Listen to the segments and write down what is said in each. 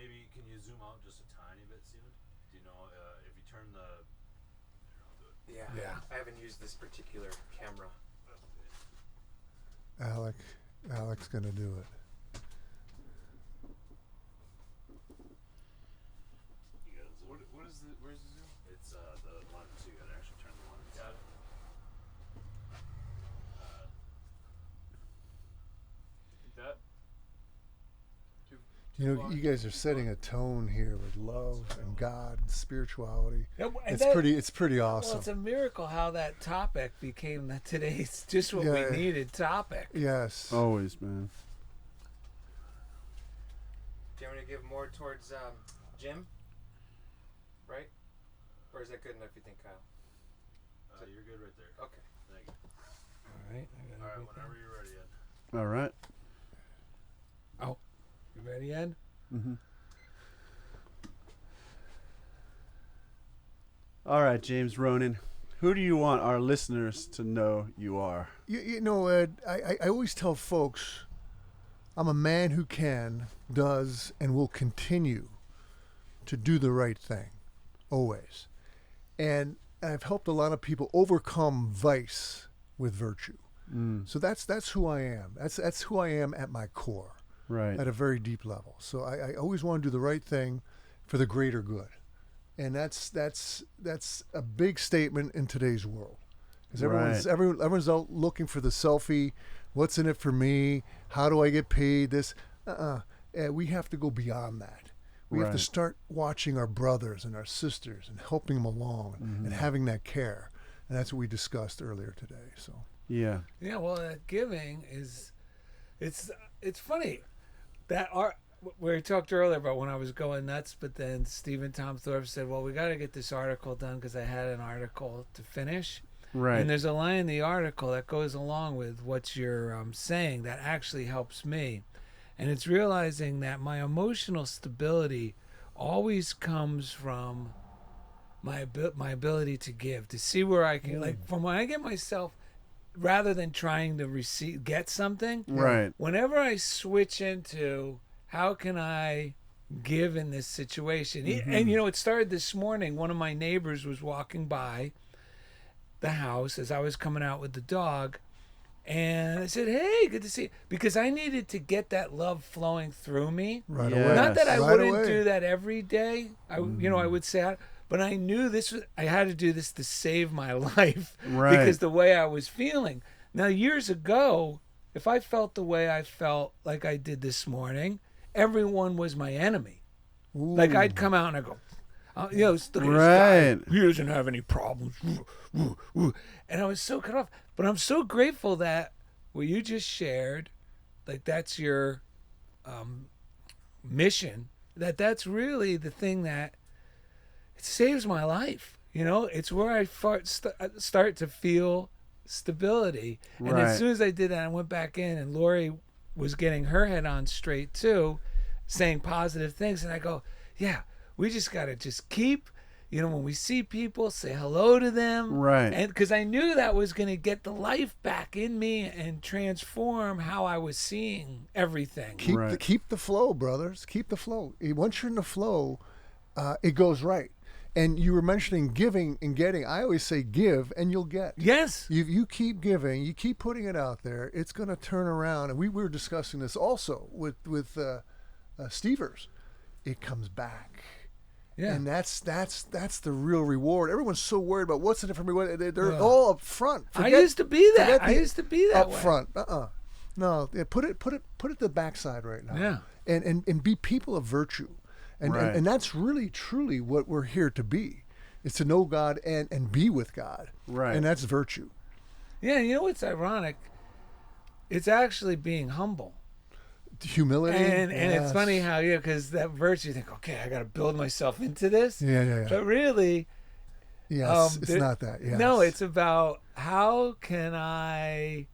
maybe can you zoom out just a tiny bit, Steven? Do you know if you turn the... Yeah. I haven't used this particular camera. Alec's gonna do it. Where's the zoom? It's the lens, so you gotta actually turn the lens. Got it. That. You know, you guys are setting a tone here with love and God and spirituality. Yeah, and It's pretty awesome. Well, it's a miracle how that topic became today's just what we needed topic. Yes. Always, man. Do you want me to give more towards Jim? Right? Or is that good enough, you think, Kyle? You're good right there. Okay. Thank you. All right. All right, whenever you're ready, Ed. All right. Oh, you ready, Ed? Mm-hmm. All right, James Ronan. Who do you want our listeners to know you are? You know, Ed, I always tell folks I'm a man who can, does, and will continue to do the right thing. Always. And I've helped a lot of people overcome vice with virtue. So that's who I am. That's who I am at my core. Right. At a very deep level. So I always want to do the right thing for the greater good. And that's a big statement in today's world. Because everyone's out looking for the selfie, what's in it for me, how do I get paid, this. We have to go beyond that. We have to start watching our brothers and our sisters and helping them along and having that care. And that's what we discussed earlier today. So yeah. Yeah, well, that giving is, it's funny that we talked earlier about when I was going nuts, but then Stephen Tom Thorpe said, well, we got to get this article done because I had an article to finish. Right. And there's a line in the article that goes along with what you're saying that actually helps me. And it's realizing that my emotional stability always comes from my ability to give, to see where I can, like from when I get myself, rather than trying to get something, right. Whenever I switch into how can I give in this situation, and you know, it started this morning. One of my neighbors was walking by the house as I was coming out with the dog, and I said, hey, good to see you, because I needed to get that love flowing through me. right Yes. away. Not that I Right wouldn't away. do that every day. I would say, but I knew I had to do this to save my life, Right. because the way I was feeling. Now, years ago, if I felt the way I felt like I did this morning, everyone was my enemy. Ooh. Like I'd come out and I go, look at this guy. Right. He doesn't have any problems. And I was so cut off. But I'm so grateful that what you just shared, like that's your mission, that's really the thing that it saves my life. You know, it's where I start to feel stability. And Right. as soon as I did that, I went back in, and Lori was getting her head on straight too, saying positive things. And I go, yeah, we just got to just keep, you know, when we see people, say hello to them. Right. And because I knew that was going to get the life back in me and transform how I was seeing everything. Keep the flow, brothers. Keep the flow. Once you're in the flow, it goes right. And you were mentioning giving and getting. I always say give and you'll get. Yes. You keep giving, you keep putting it out there, it's going to turn around. And we were discussing this also with Stevers. It comes back. Yeah. And that's the real reward. Everyone's so worried about what's in it for me. They're all up front. I used to be that. I used to be that up way. front. No, put it the backside right now. Yeah. And be people of virtue. Right. And that's really, truly what we're here to be, is to know God and be with God. Right. And that's virtue. Yeah, you know what's ironic? It's actually being humble. Humility. And it's Yes. funny how, because that virtue, you think, okay, I got to build myself into this. Yeah. But really, Yes, it's not that. Yes. no, it's about how can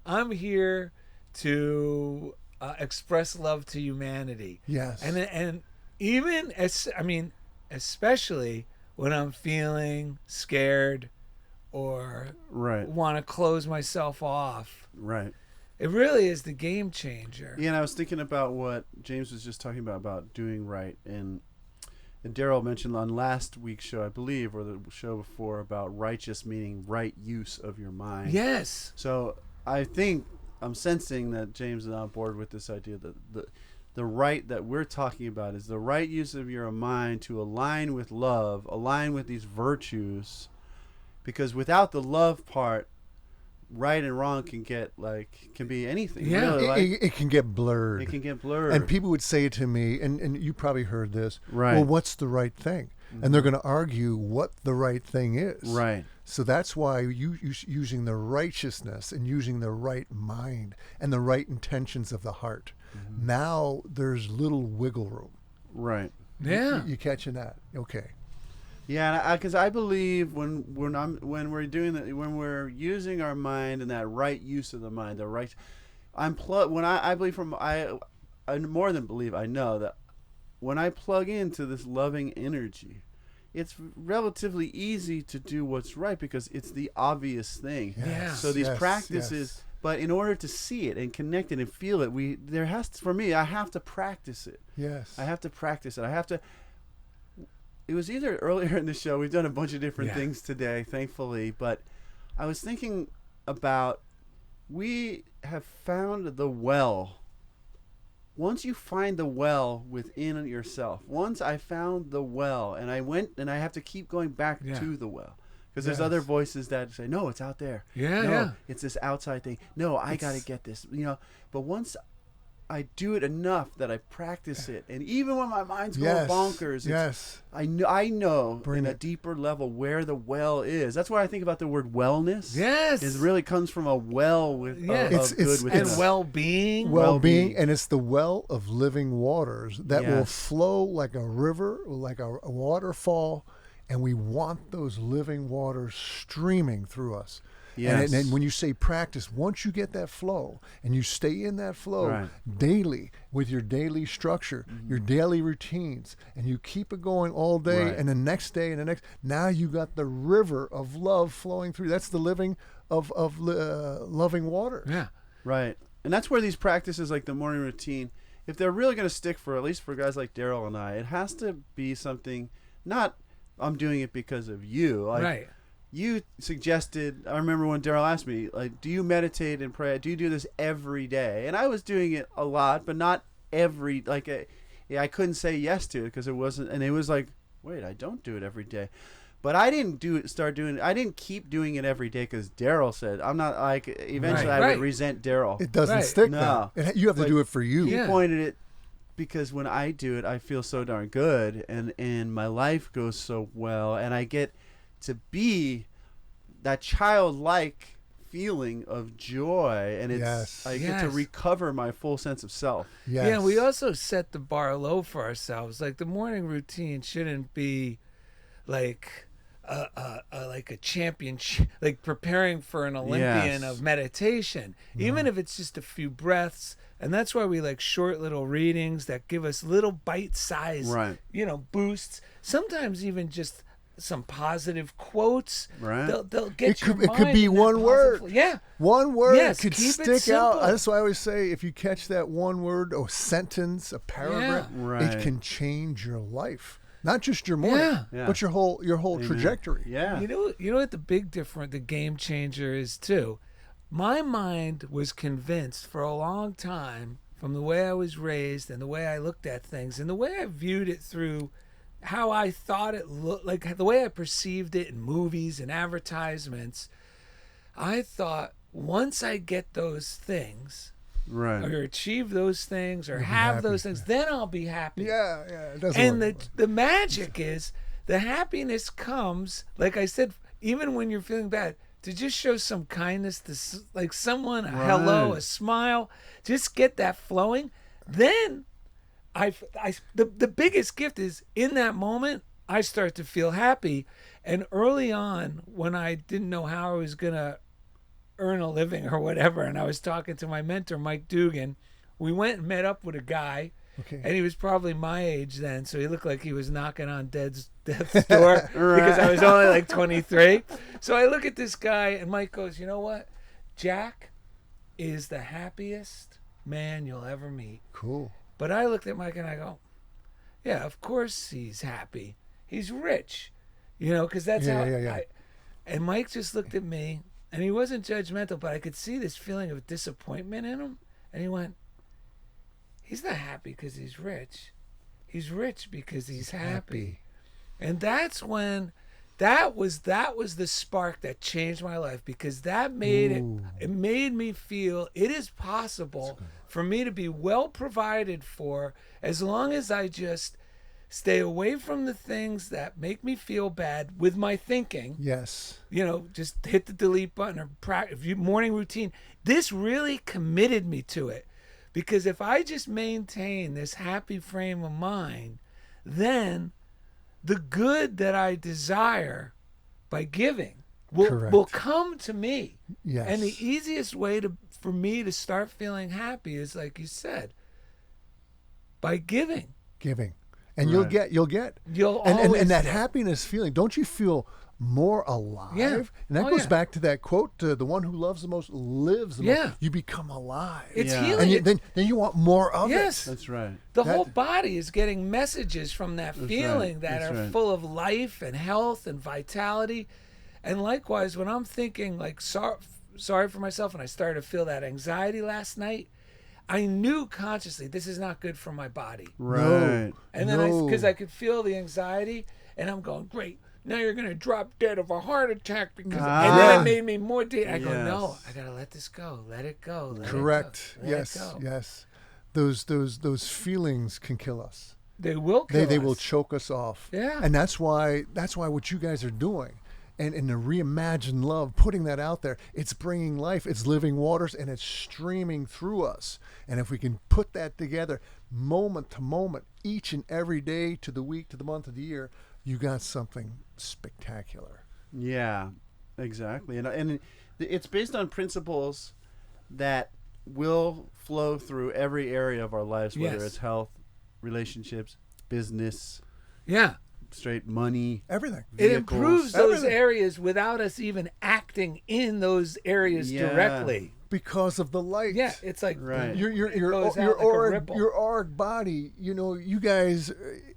I'm here to express love to humanity. Yes. And even, especially when I'm feeling scared or Right. want to close myself off. Right. It really is the game changer. Yeah, and I was thinking about what James was just talking about doing right, and Darrell mentioned on last week's show, I believe, or the show before, about righteous meaning right use of your mind. Yes. So I think I'm sensing that James is on board with this idea that the right that we're talking about is the right use of your mind to align with love, align with these virtues, because without the love part, right and wrong can be anything. Yeah. Really, It can get blurred. it can get blurred. And people would say to me, and you probably heard this, Right. well, what's the right thing? And they're going to argue what the right thing is. Right. So that's why using the righteousness and using the right mind and the right intentions of the heart. Now there's little wiggle room. Right. Yeah. You catching that? Okay. Yeah, because I believe when we're doing that, when we're using our mind and that right use of the mind, I believe I more than believe, I know that when I plug into this loving energy, it's relatively easy to do what's right because it's the obvious thing. Yes, So these yes, practices, yes. but in order to see it and connect it and feel it, I have to practice it. Yes. I have to practice it. It was either earlier in the show, we've done a bunch of different things today, thankfully, but I was thinking about, we have found the well. Once you find the well within yourself, once I found the well, and I went, and I have to keep going back to the well. Because there's other voices that say, no, it's out there. No, it's this outside thing. No, I got to get this. But once I do it enough that I practice it, and even when my mind's going bonkers, I know Bring in a it. deeper level where the well is. That's why I think about the word wellness. Yes. It really comes from a well with of good within And us. well-being. Well-being, and it's the well of living waters that will Yes. flow like a river, like a waterfall, and we want those living waters streaming through us. Yes. And when you say practice, once you get that flow and you stay in that flow daily with your daily structure, your daily routines, and you keep it going all day and the next day and the next, now you got the river of love flowing through. That's the living of loving water. Yeah. Right. And that's where these practices like the morning routine, if they're really going to stick for, at least for guys like Darrell and I, it has to be something, not I'm doing it because of you. Like, you suggested, I remember when Darrell asked me, like, do you meditate and pray? Do you do this every day? And I was doing it a lot, but not every, I couldn't say yes to it because it wasn't, and it was like, wait, I don't do it every day. But I didn't I didn't keep doing it every day because Darrell said, I'm not, like, eventually I would resent Darrell. It doesn't stick No. now. You have to do it for you. He pointed it, because when I do it, I feel so darn good, and my life goes so well, and I get to be that childlike feeling of joy, and I get to recover my full sense of self. Yes. Yeah, we also set the bar low for ourselves. Like the morning routine shouldn't be like a champion, like preparing for an Olympian of meditation. Even if it's just a few breaths. And that's why we like short little readings that give us little bite-sized, boosts. Sometimes even just some positive quotes. Right. They'll get your It could mind be in that one word. positive- Yeah. One word Yes, could keep it stick simple. out. That's why I always say, if you catch that one word or sentence, a paragraph, it can change your life. Not just your morning, but your whole trajectory. Yeah. You know what the game changer is too? My mind was convinced for a long time, from the way I was raised and the way I looked at things and the way I viewed it through how I thought it looked, like the way I perceived it in movies and advertisements. I thought once I get those things, or achieve those things, or have those things, then I'll be happy. Yeah, it doesn't And work. the magic is the happiness comes, like I said, even when you're feeling bad, to just show some kindness to like someone, a hello, a smile, just get that flowing. Then the biggest gift is in that moment, I start to feel happy. And early on, when I didn't know how I was going to earn a living or whatever, and I was talking to my mentor, Mike Dugan, we went and met up with a guy. Okay. And he was probably my age then, so he looked like he was knocking on death's door because I was only like 23. So I look at this guy, and Mike goes, "You know what, Jack? is the happiest man you'll ever meet. Cool. But I looked at Mike and I go, yeah, of course he's happy. He's rich, because that's how. Yeah. And Mike just looked at me, and he wasn't judgmental, but I could see this feeling of disappointment in him. And he went, he's not happy because he's rich. He's rich because he's happy. And that's when that was the spark that changed my life, because that made it made me feel it is possible for me to be well provided for as long as I just stay away from the things that make me feel bad with my thinking. Yes. Just hit the delete button or morning routine. This really committed me to it, because if I just maintain this happy frame of mind, then the good that I desire by giving will come to me. Yes. And the easiest way for me to start feeling happy is, like you said, by giving. And you'll get You'll and always that get. happiness feeling. Don't you feel more alive? Yeah. And that Oh, goes yeah. back to that quote: "The one who loves the most lives the Yeah. most." You become alive. It's Yeah. healing. and then you want more of Yes. it. That's right. The That- whole body is getting messages from that That's feeling right. that That's are right. full of life and health and vitality. And likewise, when I'm thinking like sorry for myself, and I started to feel that anxiety last night, I knew consciously this is not good for my body. Right. And then No. because I could feel the anxiety, and I'm going, great, now you're going to drop dead of a heart attack because, and then it made me more I go, no, I got to let this go. Let it go. Let Correct. It go. Let Yes. it go. Yes. Those feelings can kill us. They will kill They us. will choke us off. Yeah. And that's why what you guys are doing, and in the reimagined love, putting that out there, it's bringing life, it's living waters, and it's streaming through us. And if we can put that together, moment to moment, each and every day, to the week, to the month, to the year, you got something spectacular. Yeah, exactly. And it's based on principles that will flow through every area of our lives, whether Yes. it's health, relationships, business, Yeah. straight money. Everything. It vehicles. improves those Everything. aurias without us even acting in those areas Yeah. directly. Because of the light. Yeah, it's like Right. Your it goes out like a ripple. your auric body, you guys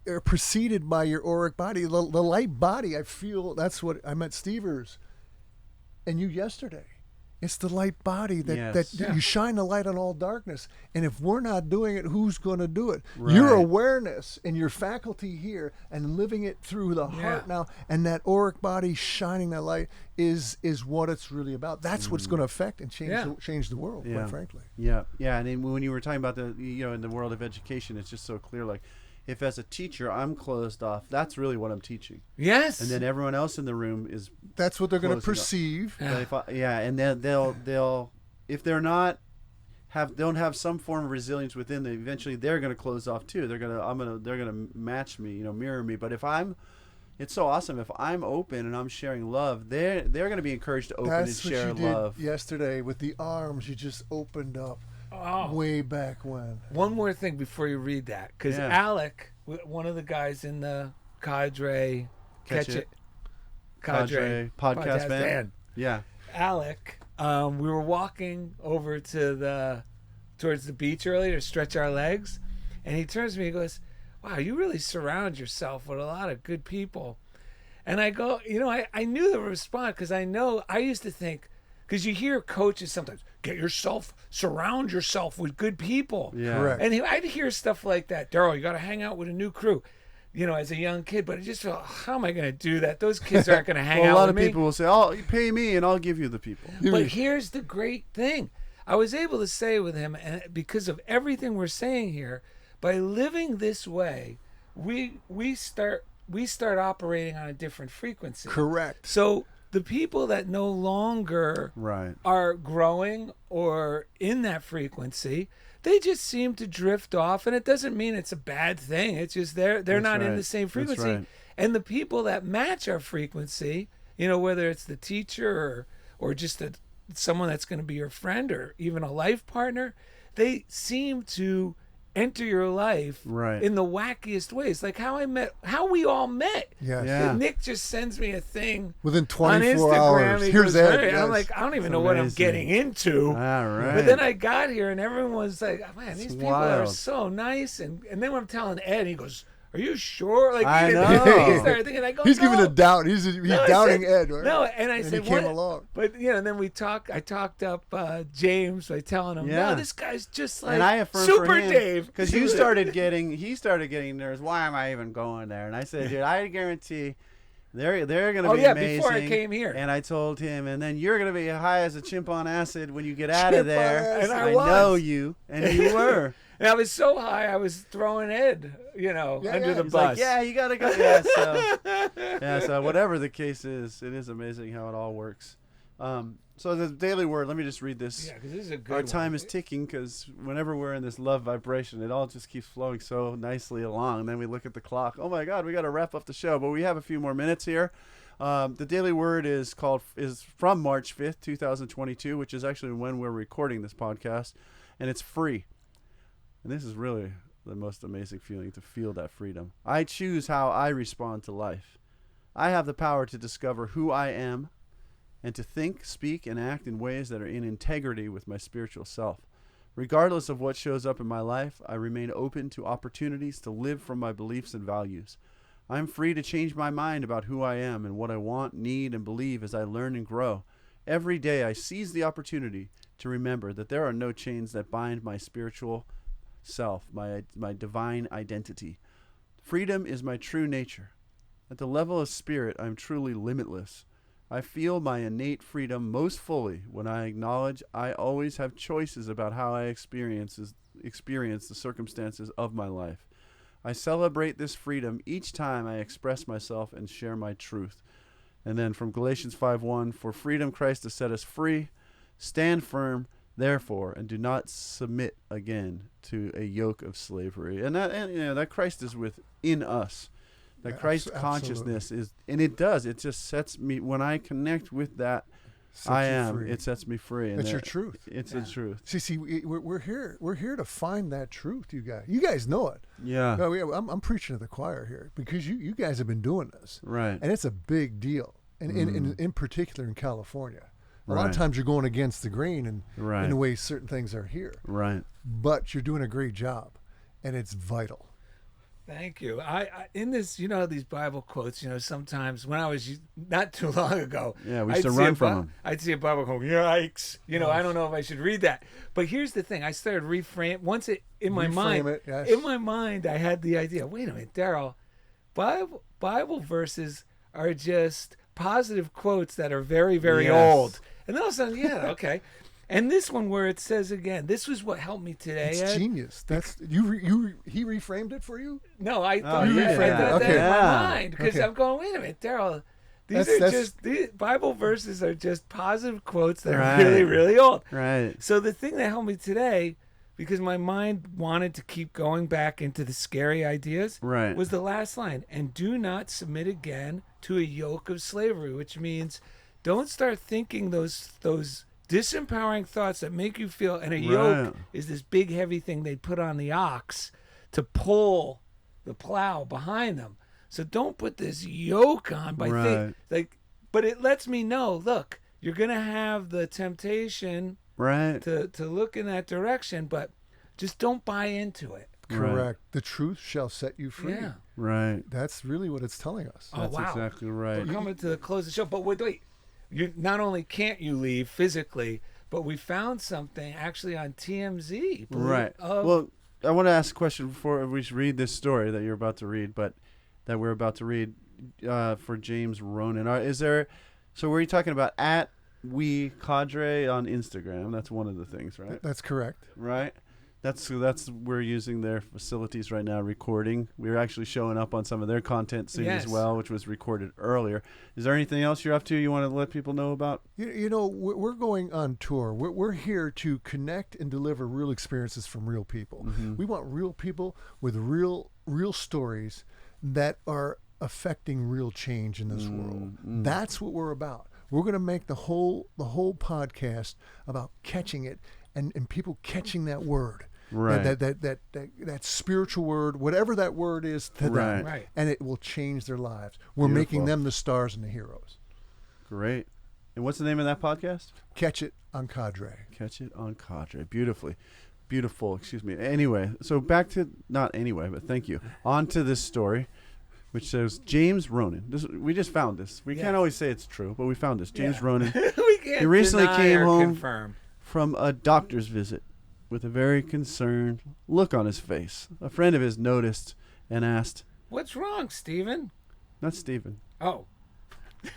are preceded by your auric body, the light body. I feel that's what I met Stevers and you yesterday. It's the light body that Yes. you shine the light on all darkness. And if we're not doing it, who's going to do it? Right. Your awareness and your faculty here and living it through the heart Yeah. now, and that auric body shining that light is what it's really about. That's what's going to affect and change Yeah. change the world, Yeah. quite frankly. Yeah, yeah. And then when you were talking about in the world of education, it's just so clear. Like, if as a teacher I'm closed off, that's really what I'm teaching. yes. And then everyone else in the room is. That's what they're going to Closing up. perceive. Yeah. But and then they'll if they're not don't have some form of resilience within them, eventually they're going to close off too. They're gonna match me, mirror me. But if it's so awesome if I'm open and I'm sharing love, they're going to be encouraged to open That's and what share you love. did yesterday with the arms. You just opened up Oh. way back when. One more thing before you read that, because Yeah. Alec, one of the guys in the Cadre, Cadre podcast band. Yeah. Alec, we were walking over towards the beach earlier to stretch our legs, and he turns to me and goes, wow, you really surround yourself with a lot of good people. And I go, I knew the response, because I used to think, because you hear coaches sometimes, surround yourself with good people. Yeah. Correct. And I'd hear stuff like that. Darrell, you got to hang out with a new crew, as a young kid. But I just felt, how am I going to do that? Those kids aren't going to hang Well, out a lot with of me. people will say, "Oh, you pay me, and I'll give you the people." But here's the great thing. I was able to say with him, and because of everything we're saying here, by living this way, we start operating on a different frequency. Correct. So the people that no longer Right. are growing or in that frequency, they just seem to drift off, and it doesn't mean it's a bad thing. It's just they're That's not in right. the same That's frequency. right. And the people that match our frequency, whether it's the teacher or just someone that's going to be your friend or even a life partner, they seem to enter your life Right. in the wackiest ways, like how we all met. Yes. Yeah. Nick just sends me a thing Within on 24 Instagram. hours. He Here's goes, Ed. "Hey," and I'm Yes. like, I don't even It's know what I'm amazing. getting into. All right. But then I got here and everyone was like, man, these It's people are wild. so nice. And then when I'm telling Ed, he goes, are you sure? Like, I he know. started thinking, I go, He's no. giving a doubt. He's No, I doubting said- Ed. Right? No, and I and said, he came what? along. But, and then I talked up James by telling him, Yeah. no, this guy's just like and I affirmed Super for him, Dave. because he started getting nervous. Why am I even going there? And I said, dude, I guarantee they're going to Oh, be yeah, amazing. before I came here. And I told him, and then you're going to be high as a chimp on acid when you get out of Chimp on there. acid. And I know was. you, and you were. And I was so high, I was throwing Ed, under the He's bus. like, yeah, you gotta go. So whatever the case is, it is amazing how it all works. So the daily word. Let me just read this. Yeah, because this is a good Our one. time is ticking because whenever we're in this love vibration, it all just keeps flowing so nicely along. And then we look at the clock. Oh my God, we got to wrap up the show, but we have a few more minutes here. The daily word is from March 5th, 2022, which is actually when we're recording this podcast, and it's free. And this is really the most amazing feeling, to feel that freedom. I choose how I respond to life. I have the power to discover who I am and to think, speak, and act in ways that are in integrity with my spiritual self. Regardless of what shows up in my life, I remain open to opportunities to live from my beliefs and values. I am free to change my mind about who I am and what I want, need, and believe as I learn and grow. Every day I seize the opportunity to remember that there are no chains that bind my spiritual self, my divine identity. Freedom is my true nature. At the level of spirit, I am truly limitless. I feel my innate freedom most fully when I acknowledge I always have choices about how I experience the circumstances of my life. I celebrate this freedom each time I express myself and share my truth. And then from Galatians 5:1, for freedom Christ has set us free. Stand firm, therefore, and do not submit again to a yoke of slavery. And that Christ is within us. That Christ consciousness is, and it just sets me, when I connect with that, it sets me free. And That's your truth. It's the truth. See, we're here to find that truth, you guys. You guys know it. Yeah. No, I'm preaching to the choir here because you guys have been doing this. Right. And it's a big deal. And in particular in California. A lot Right. of times you're going against the grain in Right. the way certain things are here. Right. But you're doing a great job. And it's vital. Thank you. I in this, these Bible quotes, sometimes when I was not too long ago. Yeah, we used to run from them. I'd see a Bible quote, yikes. I don't know if I should read that. But here's the thing. I started once it in my mind. Reframe it, yes. In my mind, I had the idea, wait a minute, Darrell, Bible verses are just positive quotes that are very, very Yes. old. And then all of a sudden, yeah, okay. And this one where it says again, this was what helped me today. It's Ed. genius. That's he reframed it for you? No, I thought you you did reframed that. that in my Yeah. mind because Okay. I'm going, wait a minute, Darrell. These Bible verses are just positive quotes that Right. are really, really old. Right. So the thing that helped me today, because my mind wanted to keep going back into the scary ideas, Right. was the last line. And do not submit again to a yoke of slavery, which means don't start thinking those disempowering thoughts that make you feel, and a yoke is this big heavy thing they put on the ox to pull the plow behind them. So don't put this yoke on by but it lets me know, look, you're gonna have the temptation Right. to look in that direction, but just don't buy into it. Correct. Right. The truth shall set you free. Yeah. Right. That's really what it's telling us. Oh, That's wow. exactly right. We're coming to the close of the show, but wait. You not only can't you leave physically, but we found something actually on TMZ. Right. Well, I want to ask a question before we read this story that you're about to read, for James Ronan. So were you talking about @WeCadre on Instagram? That's one of the things, right? That's correct. Right. We're using their facilities right now, recording. We're actually showing up on some of their content soon as well, which was recorded earlier. Is there anything else you're up to you want to let people know about? We're going on tour. We're here to connect and deliver real experiences from real people. Mm-hmm. We want real people with real stories that are affecting real change in this world. That's what we're about. We're going to make the whole podcast about catching it and people catching that word. Right. That spiritual word, whatever that word is to them, Right. and it will change their lives. We're making Beautiful. them the stars and the heroes. Great. And what's the name of that podcast? Catch it on Cadre. Catch it on Cadre. Beautiful. Excuse me. Anyway, so back to not anyway, but thank you. On to this story, which says James Ronan. We just found this. We can't always say it's true, but we found this. James Ronan. We can't He recently deny came or home confirm. from a doctor's visit with a very concerned look on his face. A friend of his noticed and asked, What's wrong, Stephen? not Stephen. Oh.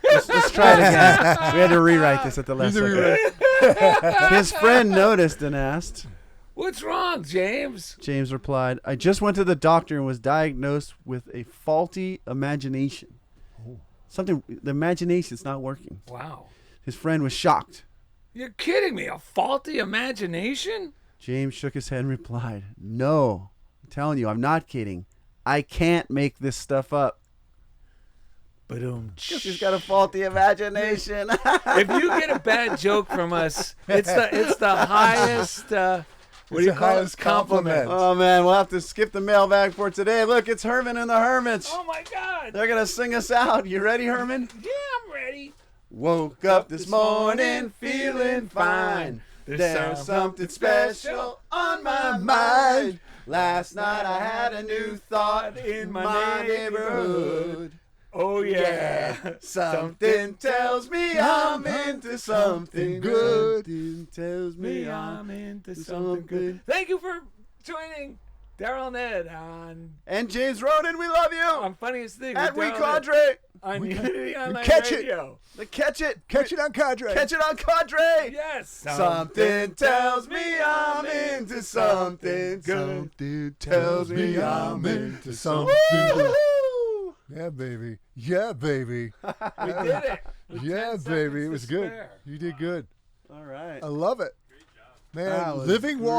Let's try it again. We had to rewrite this at the last second. His friend noticed and asked. What's wrong, James? James replied, I just went to the doctor and was diagnosed with a faulty imagination. The imagination's not working. Wow. His friend was shocked. You're kidding me. A faulty imagination? James shook his head and replied, no, I'm telling you, I'm not kidding. I can't make this stuff up. Boom. He's got a faulty imagination. If you get a bad joke from us, it's the highest. What do you call it? Compliment. Oh, man, we'll have to skip the mailbag for today. Look, it's Herman and the Hermits. Oh my God. They're going to sing us out. You ready, Herman? Yeah, I'm ready. Woke up this morning feeling fine. There's something special on my mind. Last night I had a new thought in my neighborhood. Oh yeah. Something tells me I'm into something good. Something tells me I'm into something good. Thank you for joining Darrell and Ed And James Ronan, we love you. on Funniest Thing. At with We Darrell and Ed Cadre. on Unity Online catch it. Radio. Catch it. Catch it on Cadre. Catch it on Cadre. Yes. Something tells me I'm into something good. Something tells me I'm into something good. Yeah, baby. Yeah, baby. We did it. With Yeah, 10 baby. seconds It was to good. spare. You did good. All right. I love it. Man, That was living water.